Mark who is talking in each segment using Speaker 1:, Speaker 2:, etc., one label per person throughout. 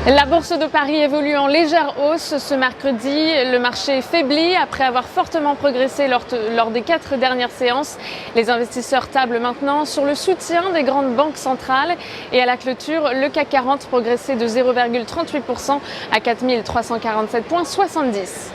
Speaker 1: La bourse de Paris évolue en légère hausse ce mercredi. Le marché faiblit après avoir fortement progressé lors des 4 dernières séances. Les investisseurs tablent maintenant sur le soutien des grandes banques centrales. Et à la clôture, le CAC 40 progressait de 0,38% à 4 347,70.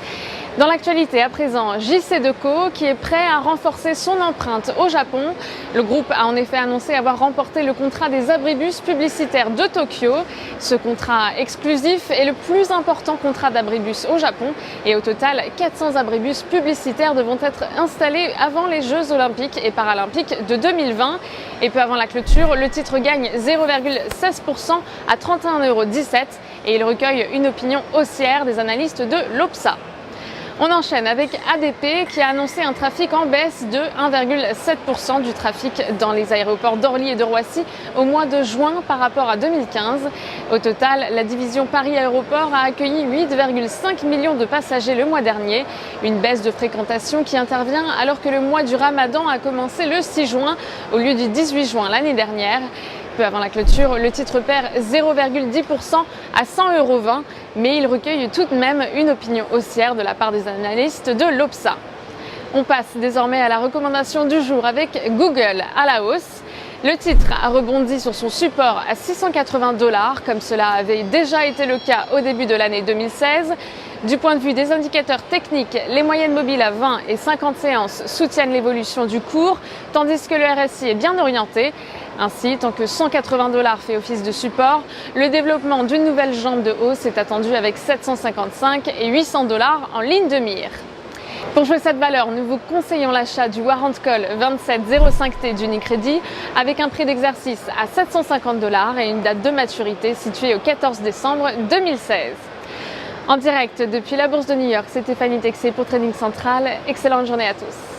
Speaker 1: Dans l'actualité à présent, JC Deco qui est prêt à renforcer son empreinte au Japon. Le groupe a en effet annoncé avoir remporté le contrat des abribus publicitaires de Tokyo. Ce contrat exclusif est le plus important contrat d'abribus au Japon et au total 400 abribus publicitaires devront être installés avant les Jeux Olympiques et Paralympiques de 2020. Et peu avant la clôture, le titre gagne 0,16% à 31,17 € et il recueille une opinion haussière des analystes de l'OPSA. On enchaîne avec ADP qui a annoncé un trafic en baisse de 1,7% du trafic dans les aéroports d'Orly et de Roissy au mois de juin par rapport à 2015. Au total, la division Paris Aéroport a accueilli 8,5 millions de passagers le mois dernier. Une baisse de fréquentation qui intervient alors que le mois du Ramadan a commencé le 6 juin au lieu du 18 juin l'année dernière. Peu avant la clôture, le titre perd 0,10% à 100,20 €, mais il recueille tout de même une opinion haussière de la part des analystes de l'OPSA. On passe désormais à la recommandation du jour avec Google à la hausse. Le titre a rebondi sur son support à 680 $, comme cela avait déjà été le cas au début de l'année 2016. Du point de vue des indicateurs techniques, les moyennes mobiles à 20 et 50 séances soutiennent l'évolution du cours, tandis que le RSI est bien orienté. Ainsi, tant que 180 $ fait office de support, le développement d'une nouvelle jambe de hausse est attendu avec 755 et 800 $ en ligne de mire. Pour jouer cette valeur, nous vous conseillons l'achat du Warrant Call 2705T d'Unicredit avec un prix d'exercice à 750 $ et une date de maturité située au 14 décembre 2016. En direct depuis la Bourse de New York, c'est Stéphanie Texier pour Trading Central. Excellente journée à tous.